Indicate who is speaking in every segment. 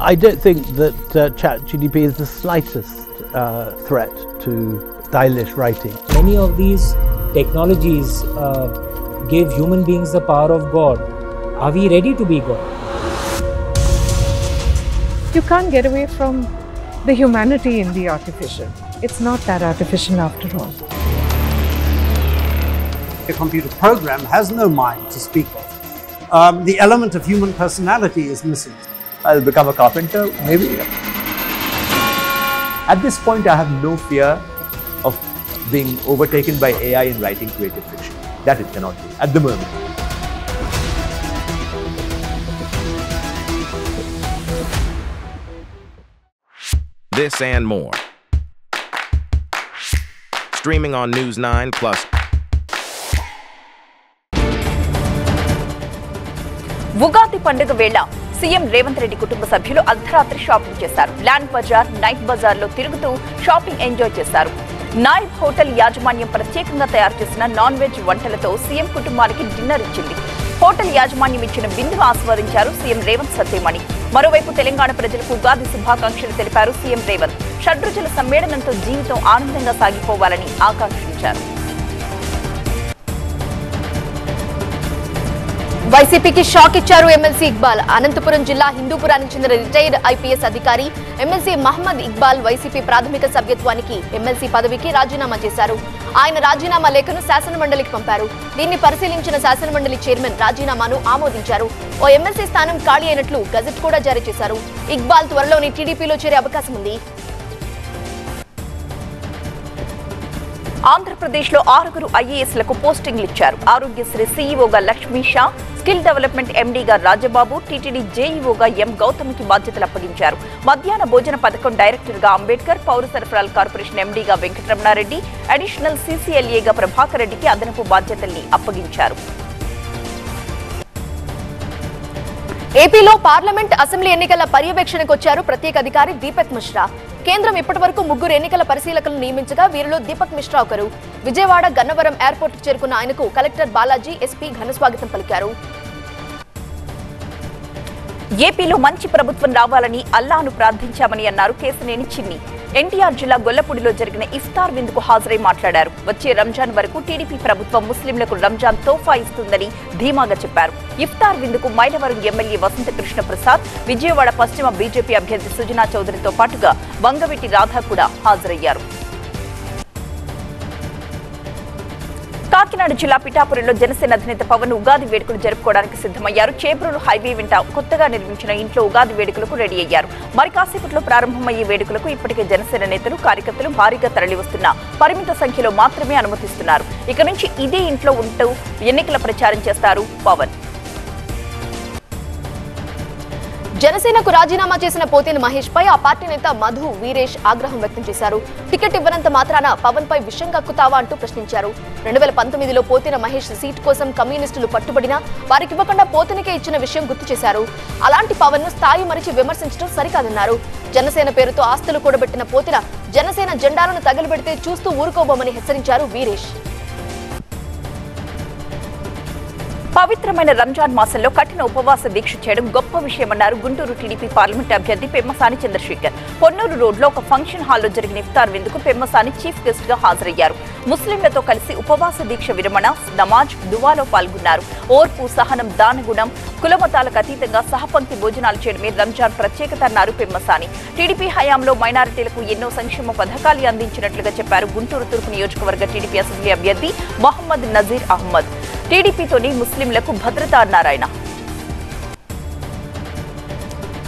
Speaker 1: I don't think that ChatGPT is the slightest threat to stylish writing.
Speaker 2: Many of these technologies gave human beings the power of God. Are we ready to be God?
Speaker 3: You can't get away from the humanity in the artificial. It's not that artificial after all.
Speaker 4: A computer program has no mind to speak of. The element of human personality is missing.
Speaker 5: I'll become a carpenter, maybe. At this point, I have no fear of being overtaken by AI in writing creative fiction. That it cannot do at the moment.
Speaker 6: This and more. Streaming on News 9 Plus.
Speaker 7: Ugadi పండుగ వేళ CM Revanth Reddy కుటుంబ సభ్యులు అర్ధరాత్రి shopping చేశారు. Land Bazar, night బజార్లో తిరుగుతూ shopping enjoy చేశారు. Nayab hotel యాజమాన్యం ప్రత్యేకంగా తయారు చేసిన నాన్ వెజ్ వంటలతో సీఎం కుటుంబానికి డిన్నర్ ఇచ్చింది. హోటల్ యాజమాన్యం ఇచ్చిన విందును ఆస్వాదించారు సీఎం రేవంత్ సతీమణి. మరోవైపు తెలంగాణ ప్రజలకు ఉగాది శుభాకాంక్షలు తెలిపారు సీఎం రేవంత్. షడ్రుచుల సమ్మేళనంతో జీవితం ఆనందంగా సాగిపోవాలని ఆకాంక్షించారు.
Speaker 8: వైసీపీకి షాక్ ఇచ్చారు ఎమ్మెల్సీ ఇక్బాల్. అనంతపురం జిల్లా హిందూపురానికి చెందిన రిటైర్డ్ ఐపీఎస్ అధికారి ఎమ్మెల్సీ మహమ్మద్ ఇక్బాల్ వైసీపీ ప్రాథమిక సభ్యత్వానికి ఎమ్మెల్సీ పదవికి రాజీనామా చేశారు. ఆయన రాజీనామా లేఖను శాసనమండలికి పంపారు. దీన్ని పరిశీలించిన శాసనమండలి చైర్మన్ రాజీనామాను ఆమోదించారు. ఓ ఎమ్మెల్సీ స్థానం ఖాళీ అయినట్లు గజెట్ కూడా జారీ చేశారు. ఇక్బాల్ త్వరలోని టీడీపీలో చేరే అవకాశం ఉంది.
Speaker 7: ఆంధ్రప్రదేశ్లో 6 ఐఏఎస్లకు పోస్టింగ్లు ఇచ్చారు. ఆరోగ్యశ్రీ సీఈఓగా లక్ష్మీ షా, స్కిల్ డెవలప్మెంట్ ఎండీగా రాజబాబు, టీటీడీ జేఈఓగా ఎం గౌతమ్కి బాధ్యతలు అప్పగించారు. మధ్యాహ్న భోజన పథకం డైరెక్టర్గా అంబేద్కర్, పౌర సరఫరాల కార్పొరేషన్ ఎండీగా వెంకటరమణారెడ్డి, అడిషనల్ సీసీఎల్ఏగా ప్రభాకర్ రెడ్డికి అదనపు బాధ్యతల్ని అప్పగించారు.
Speaker 8: ఏపీలో పార్లమెంట్, అసెంబ్లీ ఎన్నికల పర్యవేక్షణకు వచ్చారు ప్రత్యేక అధికారి దీపక్ మిశ్రా. కేంద్రం ఇప్పటివరకు 3 ఎన్నికల పరిశీలకులను నియమించగా వీరిలో దీపక్ మిశ్రా ఒకరు. విజయవాడ గన్నవరం ఎయిర్పోర్ట్ చేరుకున్న ఆయనకు కలెక్టర్ బాలాజీ, ఎస్పీ ఘనస్వాగతం పలికారు.
Speaker 7: ఏపీలో మంచి ప్రభుత్వం రావాలని అల్లాను ప్రార్థించామని అన్నారు కేశినేని చిన్ని. ఎన్టీఆర్ జిల్లా గొల్లపూడిలో జరిగిన ఇఫ్తార్ విందుకు హాజరై మాట్లాడారు. వచ్చే రంజాన్ వరకు టీడీపీ ప్రభుత్వం ముస్లింలకు రంజాన్ తోఫా ఇస్తుందని ధీమాగా చెప్పారు. ఇఫ్తార్ విందుకు మైలవరం ఎమ్మెల్యే వసంత కృష్ణ ప్రసాద్, విజయవాడ పశ్చిమ బీజేపీ అభ్యర్థి సుజనా చౌదరితో పాటుగా వంగవీటి రాధా కూడా హాజరయ్యారు. కాకినాడ జిల్లా పిఠాపురంలో జనసేన అధినేత పవన్ ఉగాది వేడుకలు జరుపుకోవడానికి సిద్ధమయ్యారు. చేబ్రోలు హైవే వెంట కొత్తగా నిర్మించిన ఇంట్లో ఉగాది వేడుకలకు రెడీ అయ్యారు. మరి కాసేపట్లో ప్రారంభమయ్యే వేడుకలకు ఇప్పటికే జనసేన నేతలు, కార్యకర్తలు భారీగా తరలివస్తున్నా పరిమిత సంఖ్యలో మాత్రమే అనుమతిస్తున్నారు. ఇక నుంచి ఇదే ఇంట్లో ఉంటూ ఎన్నికల ప్రచారం చేస్తారు పవన్.
Speaker 8: జనసేనకు రాజీనామా చేసిన పోతిన మహేష్ పై ఆ పార్టీ నేత మధు వీరేష్ ఆగ్రహం వ్యక్తం చేశారు. టికెట్ ఇవ్వనంత మాత్రాన పవన్ పై విషం కక్కుతావా అంటూ ప్రశ్నించారు. 2019లో పోతిన మహేష్ సీట్ కోసం కమ్యూనిస్టులు పట్టుబడినా వారికి ఇవ్వకుండా పోతినకే ఇచ్చిన విషయం గుర్తు చేశారు. అలాంటి పవన్ ను స్థాయి మరిచి విమర్శించడం సరికాదన్నారు. జనసేన పేరుతో ఆస్తులు కూడబెట్టిన పోతిన జనసేన జెండాలను తగలబెడితే చూస్తూ ఊరుకోబోమని హెచ్చరించారు వీరేష్.
Speaker 7: పవిత్రమైన రంజాన్ మాసంలో కఠిన ఉపవాస దీక్ష చేయడం గొప్ప విషయమన్నారు గుంటూరు టీడీపీ పార్లమెంట్ అభ్యర్థి పెమ్మసాని చంద్రశేఖర్. పొన్నూరు రోడ్లో ఒక ఫంక్షన్ హాల్లో జరిగిన ఇఫ్తార్ విందుకు పెమ్మసాని చీఫ్ గెస్ట్ గా హాజరయ్యారు. ముస్లింలతో కలిసి ఉపవాస దీక్ష విరమణ, నమాజ్, దువాలో పాల్గొన్నారు. ఓర్పు, సహనం, దానగుణం, కులమతాలకు అతీతంగా సహపంక్తి భోజనాలు చేయడమే రంజాన్ ప్రత్యేకత అన్నారు పెమ్మసాని. టీడీపీ హయాంలో మైనారిటీలకు ఎన్నో సంక్షేమ పథకాలు అందించినట్లుగా చెప్పారు గుంటూరు తూర్పు నియోజకవర్గ టీడీపీ అసెంబ్లీ అభ్యర్థి మొహమ్మద్ నజీర్ అహ్మద్. టీడీపీతోని ముస్లింలకు భద్రత అన్నారు ఆయన.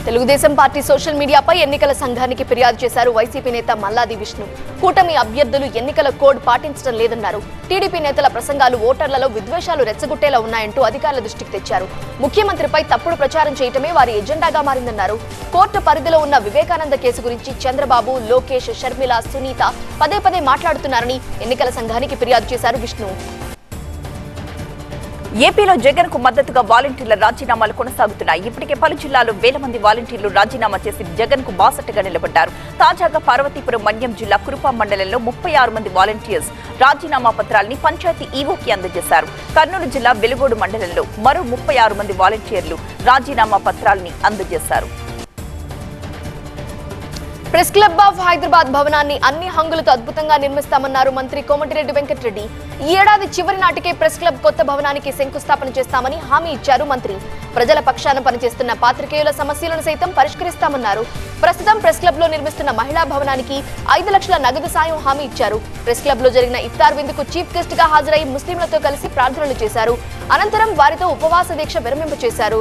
Speaker 8: తెలుగుదేశం పార్టీ సోషల్ మీడియాపై ఎన్నికల సంఘానికి ఫిర్యాదు చేశారు వైసీపీ నేత మల్లాది విష్ణు. కూటమి అభ్యర్థులు ఎన్నికల కోడ్ పాటించడం లేదన్నారు. టీడీపీ నేతల ప్రసంగాలు ఓటర్లలో విద్వేషాలు రెచ్చగొట్టేలా ఉన్నాయంటూ అధికారుల దృష్టికి తెచ్చారు. ముఖ్యమంత్రిపై తప్పుడు ప్రచారం చేయటమే వారి ఎజెండాగా మారిందన్నారు. కోర్టు పరిధిలో ఉన్న వివేకానంద కేసు గురించి చంద్రబాబు, లోకేష్, షర్మిల, సునీత పదే పదే మాట్లాడుతున్నారని ఎన్నికల సంఘానికి ఫిర్యాదు చేశారు విష్ణు.
Speaker 7: ఏపీలో జగన్ కు మద్దతుగా వాలంటీర్ల రాజీనామాలు కొనసాగుతున్నాయి. ఇప్పటికే పలు జిల్లాలో వేల మంది వాలంటీర్లు రాజీనామా చేసి జగన్ కు బాసటగా నిలబడ్డారు. తాజాగా పార్వతీపురం మన్యం జిల్లా కురుపాం మండలంలో 36 మంది వాలంటీర్స్ రాజీనామా పత్రాలని పంచాయతీ ఈవోకి అందజేశారు. కర్నూలు జిల్లా వెలుగోడు మండలంలో మరో 36 మంది వాలంటీర్లు రాజీనామా పత్రాలని అందజేశారు.
Speaker 8: ప్రెస్ క్లబ్ ఆఫ్ హైదరాబాద్ భవనాన్ని అన్ని హంగులతో అద్భుతంగా నిర్మిస్తామన్నారు మంత్రి కోమటిరెడ్డి వెంకటరెడ్డి. ఈ ఏడాది చివరి నాటికే ప్రెస్ క్లబ్ కొత్త భవనానికి శంకుస్థాపన చేస్తామని హామీ ఇచ్చారు మంత్రి. ప్రజల పక్షాన పనిచేస్తున్న పాత్రికేయుల సమస్యలను సైతం పరిష్కరిస్తామన్నారు. ప్రస్తుతం ప్రెస్ క్లబ్ లో నిర్మిస్తున్న మహిళా భవనానికి 5 లక్షల నగదు సాయం హామీ ఇచ్చారు. ప్రెస్ క్లబ్ లో జరిగిన ఇఫ్తార్ విందుకు చీఫ్ గెస్ట్ గా హాజరై ముస్లింలతో కలిసి ప్రార్థనలు చేశారు. అనంతరం వారితో ఉపవాస దీక్ష విరమింప చేశారు.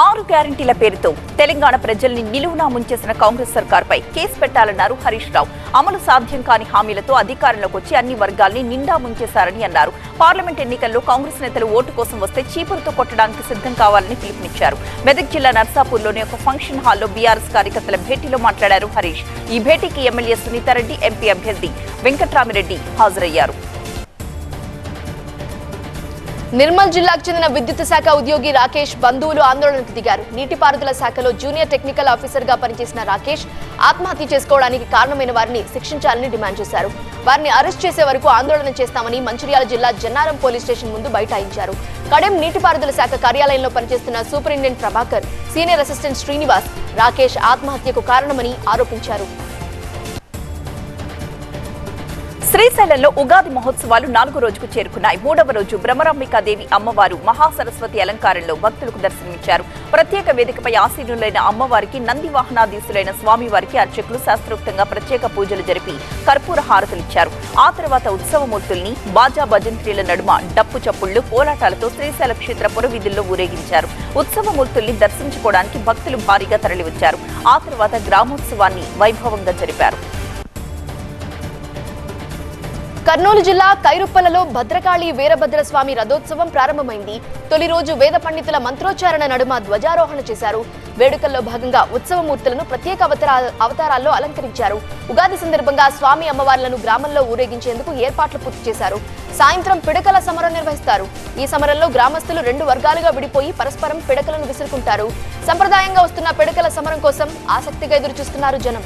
Speaker 7: 6 గ్యారంటీల పేరుతో తెలంగాణ ప్రజల్ని నిలువునా ముంచేసిన కాంగ్రెస్ సర్కార్పై కేసు పెట్టాలన్నారు హరీష్ రావు. అమలు సాధ్యం కాని హామీలతో అధికారంలోకి వచ్చి అన్ని వర్గాల్ని నిండా ముంచేశారని అన్నారు. పార్లమెంట్ ఎన్నికల్లో కాంగ్రెస్ నేతలు ఓటు కోసం వస్తే చీపురుతో కొట్టడానికి సిద్ధం కావాలని పిలుపునిచ్చారు. మెదక్ జిల్లా నర్సాపూర్లోని ఒక ఫంక్షన్ హాల్లో బీఆర్ఎస్ కార్యకర్తల భేటీలో మాట్లాడారు హరీష్. ఈ భేటీకి ఎమ్మెల్యే సునీతారెడ్డి, ఎంపీ అభ్యర్థి వెంకట్రామిరెడ్డి హాజరయ్యారు.
Speaker 8: నిర్మల్ జిల్లాకు చెందిన విద్యుత్ శాఖ ఉద్యోగి రాకేష్ బంధువులు ఆందోళనకు దిగారు. నీటిపారుదల శాఖలో జూనియర్ టెక్నికల్ ఆఫీసర్ గా పనిచేసిన రాకేష్ ఆత్మహత్య చేసుకోవడానికి కారణమైన వారిని శిక్షించాలని డిమాండ్ చేశారు. వారిని అరెస్ట్ చేసే వరకు ఆందోళన చేస్తామని మంచిర్యాల జిల్లా జన్నారం పోలీస్ స్టేషన్ ముందు బైఠాయించారు. కడెం నీటిపారుదల శాఖ కార్యాలయంలో పనిచేస్తున్న superintendent Prabhakar, senior assistant Srinivas Rakesh ఆత్మహత్యకు కారణమని ఆరోపించారు.
Speaker 7: శ్రీశైలంలో ఉగాది మహోత్సవాలు 4వ రోజుకు చేరుకున్నాయి. 3వ రోజు బ్రహ్మరాంబికాదేవి అమ్మవారు మహాసరస్వతి అలంకారంలో భక్తులకు దర్శనమిచ్చారు. ప్రత్యేక వేదికపై ఆసీనులైన అమ్మవారికి నంది వాహనాధీశులైన స్వామివారికి అర్చకులు శాస్త్రోక్తంగా ప్రత్యేక పూజలు జరిపి కర్పూర హారతులిచ్చారు. ఆ తర్వాత ఉత్సవమూర్తుల్ని బాజా భజంత్రీల నడుమ డప్పు చప్పుళ్లు, కోలాటాలతో శ్రీశైల క్షేత్ర పురవీధుల్లో ఊరేగించారు. ఉత్సవమూర్తుల్ని దర్శించుకోవడానికి భక్తులు భారీగా తరలివచ్చారు. ఆ తర్వాత గ్రామోత్సవాన్ని వైభవంగా జరిపారు.
Speaker 8: కర్నూలు జిల్లా కైరుప్పలలో భద్రకాళి వీరభద్రస్వామి రథోత్సవం ప్రారంభమైంది. తొలి రోజు వేద పండితుల మంత్రోచ్చారణ నడుమ ధ్వజారోహణ చేశారు. వేడుకల్లో భాగంగా ఉత్సవమూర్తులను ప్రత్యేక అవతారాల్లో అలంకరించారు. ఉగాది సందర్భంగా స్వామి అమ్మవార్లను గ్రామంలో ఊరేగించేందుకు ఏర్పాట్లు పూర్తి చేశారు. సాయంత్రం పిడకల సమరం నిర్వహిస్తారు. ఈ సమరంలో గ్రామస్తులు 2 వర్గాలుగా విడిపోయి పరస్పరం పిడకలను విసురుకుంటారు. సంప్రదాయంగా వస్తున్న పిడకల సమరం కోసం ఆసక్తిగా ఎదురుచూస్తున్నారు జనం.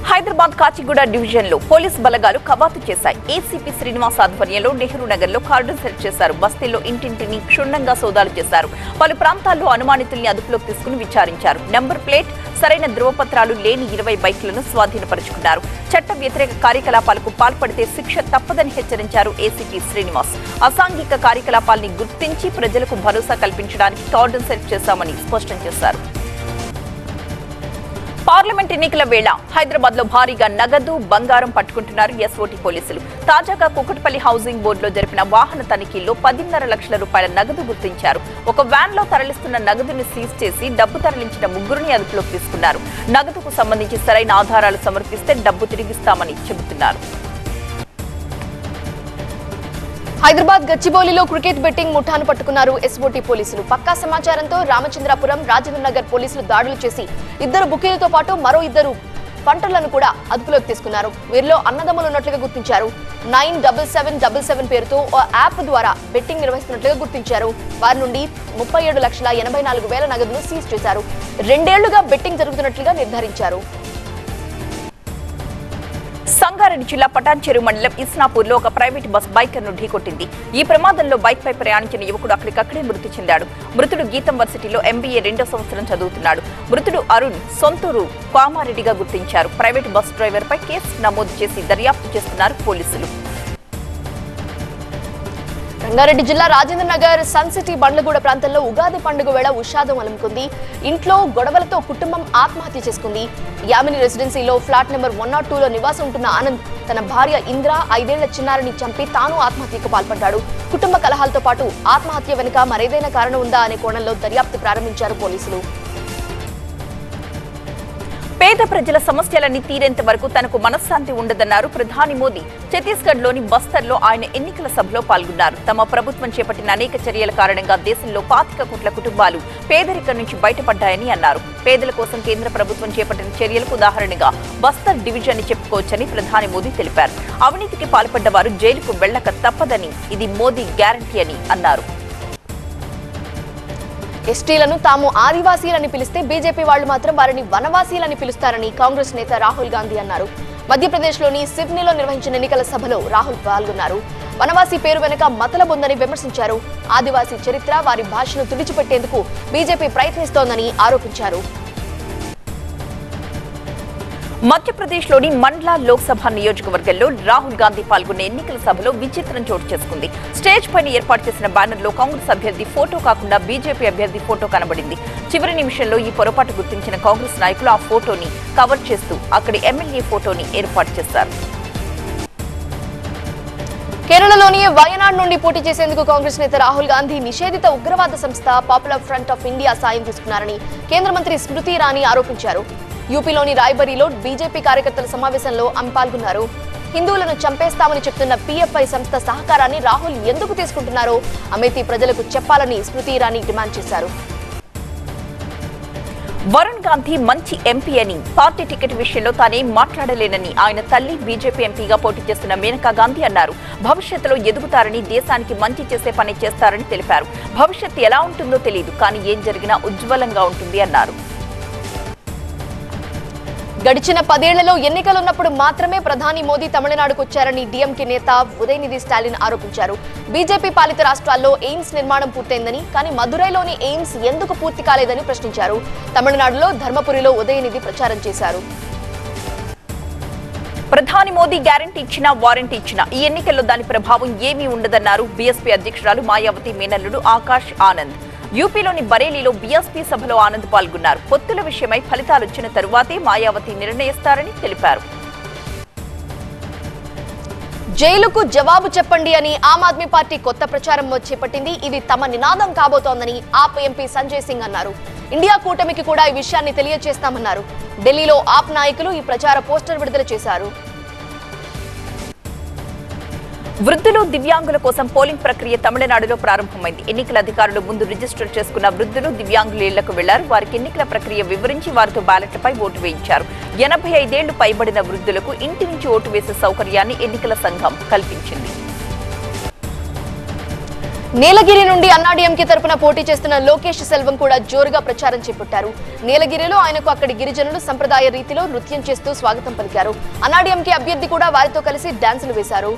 Speaker 7: హైదరాబాద్ కాచిగూడ డివిజన్లో పోలీస్ బలగాలు కవాతు చేశాయి. ఏసీపీ శ్రీనివాస్ ఆధ్వర్యంలో నెహ్రూ నగర్లో కార్డన్ సెట్ చేశారు. బస్తీల్లో ఇంటింటిని క్షుణ్ణంగా సోదాలు చేశారు. పలు ప్రాంతాల్లో అనుమానితుల్ని అదుపులోకి తీసుకుని విచారించారు. నెంబర్ ప్లేట్, సరైన ధృవపత్రాలు లేని 20 బైక్లను స్వాధీనపరుచుకున్నారు. చట్ట వ్యతిరేక కార్యకలాపాలకు పాల్పడితే శిక్ష తప్పదని హెచ్చరించారు ఏసీపీ శ్రీనివాస్. అసాంఘిక కార్యకలాపాల్ని గుర్తించి ప్రజలకు భరోసా కల్పించడానికి కార్డన్ సెట్ చేశామని స్పష్టం చేశారు. పార్లమెంట్ ఎన్నికల వేళ హైదరాబాద్ లో భారీగా నగదు, బంగారం పట్టుకుంటున్నారు ఎస్ఓటీ పోలీసులు. తాజాగా కుకట్పల్లి హౌసింగ్ బోర్డులో జరిపిన వాహన తనిఖీల్లో 10.5 లక్షల రూపాయల నగదు గుర్తించారు. ఒక వ్యాన్ లో తరలిస్తున్న నగదుని సీజ్ చేసి డబ్బు తరలించిన 3గురిని అదుపులోకి తీసుకున్నారు. నగదుకు సంబంధించి సరైన ఆధారాలు సమర్పిస్తే డబ్బు తిరిగిస్తామని చెబుతున్నారు.
Speaker 8: హైదరాబాద్ గచ్చిబౌలిలో క్రికెట్ బెట్టింగ్ ముఠాను పట్టుకున్నారు ఎస్ఓటీ పోలీసులు. పక్కా సమాచారంతో రామచంద్రాపురం, రాజేంద్రనగర్ పోలీసులు దాడులు చేసి 2 బుకీలతో పాటు మరో 2 పంటలను కూడా అదుపులోకి తీసుకున్నారు. వీరిలో అన్నదమ్ములు ఉన్నట్లుగా గుర్తించారు. 97777 పేరుతో ఓ యాప్ ద్వారా బెట్టింగ్ నిర్వహిస్తున్నట్లుగా గుర్తించారు. వారి నుండి 37,84,000 నగదును సీజ్ చేశారు. 2 ఏళ్లుగా బెట్టింగ్ జరుగుతున్నట్లుగా నిర్ధారించారు.
Speaker 7: సంగారెడ్డి జిల్లా పటాన్చెరు మండలం ఇస్నాపూర్లో ఒక ప్రైవేట్ బస్ బైకర్ను ఢీకొట్టింది. ఈ ప్రమాదంలో బైక్పై ప్రయాణించిన యువకుడు అక్కడికక్కడే మృతి చెందాడు. మృతుడు గీతం వర్సిటీలో MBA 2వ సంవత్సరం చదువుతున్నాడు. మృతుడు అరుణ్ సొంతూరు కామారెడ్డిగా గుర్తించారు. ప్రైవేట్ బస్ డ్రైవర్పై కేసు నమోదు చేసి దర్యాప్తు చేస్తున్నారు పోలీసులు.
Speaker 8: రంగారెడ్డి జిల్లా రాజేంద్రనగర్ సన్ సిటీ బండ్లగూడ ప్రాంతంలో ఉగాది పండుగ వేళ ఉషాదం అలుముకుంది. ఇంట్లో గొడవలతో కుటుంబం ఆత్మహత్య చేసుకుంది. యామిని రెసిడెన్సీలో ఫ్లాట్ నెంబర్ 102లో నివాసం ఉంటున్న ఆనంద్ తన భార్య ఇంద్ర 5 ఏళ్ల చిన్నారిని చంపి తాను ఆత్మహత్యకు పాల్పడ్డాడు. కుటుంబ కలహాలతో పాటు ఆత్మహత్య వెనుక మరేదైనా కారణం ఉందా అనే కోణంలో దర్యాప్తు ప్రారంభించారు పోలీసులు.
Speaker 7: పేద ప్రజల సమస్యలన్నీ తీరేంత వరకు తనకు మనశ్శాంతి ఉండదన్నారు ప్రధాని మోదీ. ఛత్తీస్గఢ్లోని బస్తర్లో ఆయన ఎన్నికల సభలో పాల్గొన్నారు. తమ ప్రభుత్వం చేపట్టిన అనేక చర్యల కారణంగా దేశంలో 25 కోట్ల కుటుంబాలు పేదరికం నుంచి బయటపడ్డాయని అన్నారు. పేదల కోసం కేంద్ర ప్రభుత్వం చేపట్టిన చర్యలకు ఉదాహరణగా బస్తర్ డివిజన్ ని చెప్పుకోవచ్చని ప్రధాని మోదీ తెలిపారు. అవినీతికి పాల్పడ్డ వారు జైలుకు వెళ్లక తప్పదని, ఇది మోదీ గ్యారంటీ అని అన్నారు.
Speaker 8: ఎస్టీలను తాము ఆదివాసీలని పిలిస్తే బీజేపీ వాళ్లు మాత్రం వారిని వనవాసీలని పిలుస్తారని కాంగ్రెస్ నేత రాహుల్ గాంధీ అన్నారు. మధ్యప్రదేశ్లోని సిడ్నీలో నిర్వహించిన ఎన్నికల సభలో రాహుల్ పాల్గొన్నారు. వనవాసి పేరు వెనుక మతలబుందని విమర్శించారు. ఆదివాసీ చరిత్ర, వారి భాషను తుడిచిపెట్టేందుకు బీజేపీ ప్రయత్నిస్తోందని ఆరోపించారు.
Speaker 7: మధ్యప్రదేశ్లోని మండ్లా లోక్సభ నియోజకవర్గంలో రాహుల్ గాంధీ పాల్గొన్న ఎన్నికల సభలో విచిత్రం చోటు చేసుకుంది. స్టేజ్ పైన ఏర్పాటు చేసిన బ్యానర్లో కాంగ్రెస్ అభ్యర్థి ఫోటో కాకుండా బీజేపీ అభ్యర్థి ఫోటో కనబడింది. చివరి నిమిషంలో ఈ పొరపాటు గుర్తించిన కాంగ్రెస్ నాయకులు ఆ ఫోటోని కవర్ చేస్తూ అక్కడి ఎమ్మెల్యే ఫోటోని ఏర్పాటు చేశారు.
Speaker 8: కేరళలోని వయనాడ్ నుండి పోటీ చేసేందుకు కాంగ్రెస్ నేత రాహుల్ గాంధీ నిషేధిత ఉగ్రవాద సంస్థ పాపులర్ ఫ్రంట్ ఆఫ్ ఇండియా సాయం తీసుకున్నారని కేంద్ర మంత్రి స్మృతి ఇరానీ ఆరోపించారు. యూపీలోని రాయ్బరీలో బీజేపీ కార్యకర్తల సమావేశంలో ఆమె పాల్గొన్నారు. హిందువులను చంపేస్తామని చెప్తున్న పీఎఫ్ఐ సంస్థ సహకారాన్ని రాహుల్ ఎందుకు తీసుకుంటున్నారో అమేథీ ప్రజలకు చెప్పాలని స్మృతి ఇరానీ డిమాండ్ చేశారు.
Speaker 7: వరుణ్ గాంధీ మంచి ఎంపీ అని, పార్టీ టికెట్ విషయంలో తానేం మాట్లాడలేనని ఆయన తల్లి బీజేపీ ఎంపీగా పోటీ చేస్తున్న మేనకా గాంధీ అన్నారు. భవిష్యత్తులో ఎదుగుతారని, దేశానికి మంచి చేసే పని చేస్తారని తెలిపారు. భవిష్యత్తు ఎలా ఉంటుందో తెలియదు, కానీ ఏం జరిగినా ఉజ్వలంగా ఉంటుంది అన్నారు.
Speaker 8: గడిచిన 10 ఏళ్లలో ఎన్నికలున్నప్పుడు మాత్రమే ప్రధాని మోదీ తమిళనాడుకు వచ్చారని డీఎంకే నేత ఉదయనిధి స్టాలిన్ ఆరోపించారు. బీజేపీ పాలిత రాష్ట్రాల్లో ఎయిమ్స్ నిర్మాణం పూర్తయిందని, కానీ మదురైలోని ఎయిమ్స్ ఎందుకు పూర్తి కాలేదని ప్రశ్నించారు. తమిళనాడులో ధర్మపురిలో ఉదయనిధి ప్రచారం చేశారు.
Speaker 7: ప్రధాని మోదీ గ్యారంటీ ఇచ్చినా, వారంటీ ఇచ్చినా ఈ ఎన్నికల్లో దాని ప్రభావం ఏమీ ఉండదన్నారు బీఎస్పీ అధ్యక్షురాలు మాయావతి మేనల్లుడు ఆకాష్ ఆనంద్. యూపీలోని బరేలీలో బీఎస్పీ సభలో ఆనంద్ పాల్గొన్నారు. పొత్తుల విషయమై ఫలితాలు వచ్చిన తరువాతే మాయావతి నిర్ణయిస్తారని తెలిపారు.
Speaker 8: జైలుకు జవాబు చెప్పండి అని ఆమ్ ఆద్మీ పార్టీ కొత్త ప్రచారం చేపట్టింది. ఇది తమ నినాదం కాబోతోందని ఆప్ ఎంపీ సంజయ్ సింగ్ అన్నారు. ఇండియా కూటమికి కూడా ఈ విషయాన్ని తెలియజేస్తామన్నారు. ఢిల్లీలో ఆప్ నాయకులు ఈ ప్రచార పోస్టర్ విడుదల చేశారు.
Speaker 7: వృద్ధులు, దివ్యాంగుల కోసం పోలింగ్ ప్రక్రియ తమిళనాడులో ప్రారంభమైంది. ఎన్నికల అధికారులు ముందు రిజిస్టర్ చేసుకున్న వృద్ధులు, దివ్యాంగుల ఇళ్లకు వెళ్లారు. వారికి ఎన్నికల ప్రక్రియ వివరించి వారితో బ్యాలెట్లపై ఓటు వేయించారు. 85 ఏళ్లు పైబడిన వృద్ధులకు ఇంటి నుంచి ఓటు వేసే సౌకర్యాన్ని ఎన్నికల సంఘం కల్పించింది.
Speaker 8: నీలగిరి నుండి అన్నాడీఎంకే తరపున పోటీ చేస్తున్న లోకేష్ సెల్వం కూడా జోరుగా ప్రచారం చేపట్టారు. నీలగిరిలో ఆయనకు అక్కడి గిరిజనులు సంప్రదాయ రీతిలో నృత్యం చేస్తూ స్వాగతం పలికారు. అన్నాడీఎంకే అభ్యర్థి కూడా వారితో కలిసి డాన్సులు వేశారు.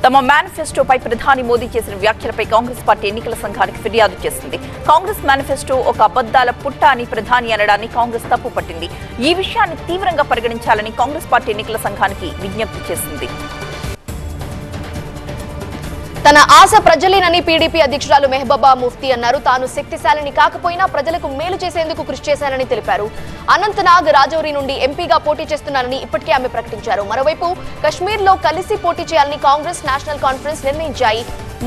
Speaker 7: తమ మేనిఫెస్టోపై ప్రధాని మోదీ చేసిన వ్యాఖ్యలపై కాంగ్రెస్ పార్టీ ఎన్నికల సంఘానికి ఫిర్యాదు చేసింది. కాంగ్రెస్ మేనిఫెస్టో ఒక అబద్దాల పుట్ట అని ప్రధాని అనడాన్ని కాంగ్రెస్ తప్పుపట్టింది. ఈ విషయాన్ని తీవ్రంగా పరిగణించాలని కాంగ్రెస్ పార్టీ ఎన్నికల సంఘానికి విజ్ఞప్తి చేసింది.
Speaker 8: తన ఆశ ప్రజలేనని పీడీపీ అధ్యక్షురాలు మెహబూబా ముఫ్తీ అన్నారు. తాను శక్తిశాలిని కాకపోయినా ప్రజలకు మేలు చేసేందుకు కృషి చేశానని తెలిపారు. అనంతనాగ్, రాజౌరి నుండి ఎంపీగా పోటీ చేస్తున్నారని ఇప్పటికే ఆమె ప్రకటించారు. మరోవైపు కశ్మీర్లో కలిసి పోటీ చేయాలని కాంగ్రెస్, నేషనల్ కాన్ఫరెన్స్ నిర్ణయించాయి.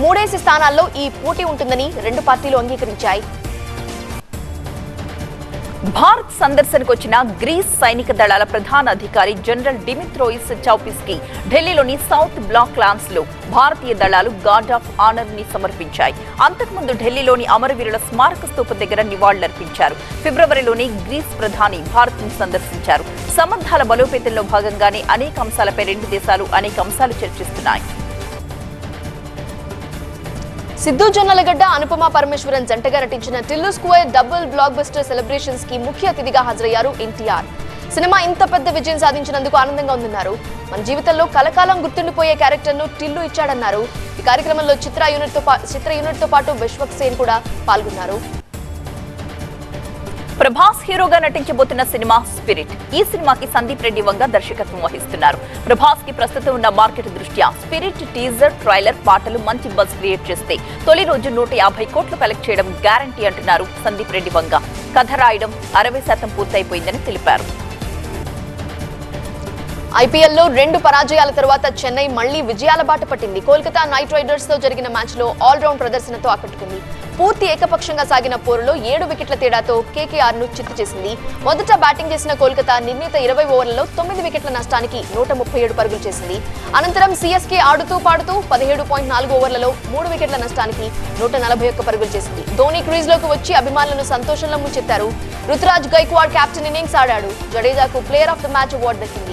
Speaker 8: 3 స్థానాల్లో ఈ పోటీ ఉంటుందని 2 పార్టీలు అంగీకరించాయి.
Speaker 7: భారత్ సందర్శనకు వచ్చిన గ్రీస్ సైనిక దళాల ప్రధాన అధికారి జనరల్ డిమిత్రోయిస్ చౌపిస్కీ ఢిల్లీలోని సౌత్ బ్లాక్ లాన్స్ లో భారతీయ దళాలు గార్డ్ ఆఫ్ ఆనర్ ని సమర్పించాయి. అంతకుముందు ఢిల్లీలోని అమరవీరుల స్మారక స్తూపం దగ్గర నివాళులర్పించారు. ఫిబ్రవరిలోని గ్రీస్ ప్రధాని భారత్ ను సందర్శించారు. సంబంధాల బలోపేతంలో భాగంగానే అనేక అంశాలపై 2 దేశాలు అనేక అంశాలు చర్చిస్తున్నాయి.
Speaker 8: సిద్ధు జొన్నలగడ్డ, అనుపమ పరమేశ్వరన్ జంటగా నటించిన Tillu square double block buster celebrations కి ముఖ్య అతిథిగా హాజరయ్యారు ఎన్టీఆర్. సినిమా ఇంత పెద్ద విజయం సాధించినందుకు ఆనందంగా ఉందన్నారు. మన జీవితంలో కలకాలం గుర్తుండిపోయే క్యారెక్టర్ ను టిల్లు ఇచ్చాడన్నారు. ఈ కార్యక్రమంలో చిత్ర యూనిట్ తో పాటు విశ్వక్ సేన్ కూడా పాల్గొన్నారు.
Speaker 7: ప్రభాస్ హీరోగా నటించబోతున్న సినిమా స్పిరిట్. ఈ సినిమాకి సందీప్ రెడ్డి వంగ దర్శకత్వం వహిస్తున్నారు. ప్రభాస్ కి ప్రస్తుతం ఉన్న మార్కెట్ దృష్ట్యా స్పిరిట్ టీజర్, ట్రైలర్, పాటలు మంచి బజ్ క్రియేట్ చేస్తే తొలి రోజు 150 కోట్లు కలెక్ట్ చేయడం గ్యారంటీ అంటున్నారు సందీప్ రెడ్డి వంగ. కథ రాయడం 60% పూర్తయిపోయిందని తెలిపారు.
Speaker 8: ఐపీఎల్లో 2 పరాజయాల తర్వాత చెన్నై మళ్లీ విజయాల బాట పట్టింది. కోల్కతా నైట్ రైడర్స్ తో జరిగిన మ్యాచ్ లో ఆల్రౌండ్ ప్రదర్శనతో ఆకట్టుకుంది. పూర్తి ఏకపక్షంగా సాగిన పోరులో 7 వికెట్ల తేడాతో కేకేఆర్ ను చిత్తు చేసింది. మొదట బ్యాటింగ్ చేసిన కోల్కతా నిర్ణీత 20 ఓవర్లలో 9 వికెట్ల నష్టానికి 137 పరుగులు చేసింది. అనంతరం సీఎస్కే ఆడుతూ పాడుతూ 17.4 ఓవర్లలో 3 వికెట్ల నష్టానికి 141 పరుగులు చేసింది. ధోని క్రీజ్ లోకి వచ్చి అభిమానులను సంతోషంలో ముంచెత్తారు. రుతురాజ్ గైక్వాడ్ కెప్టెన్ ఇన్నింగ్స్ ఆడాడు. జడేజాకు player of the match award దక్కింది.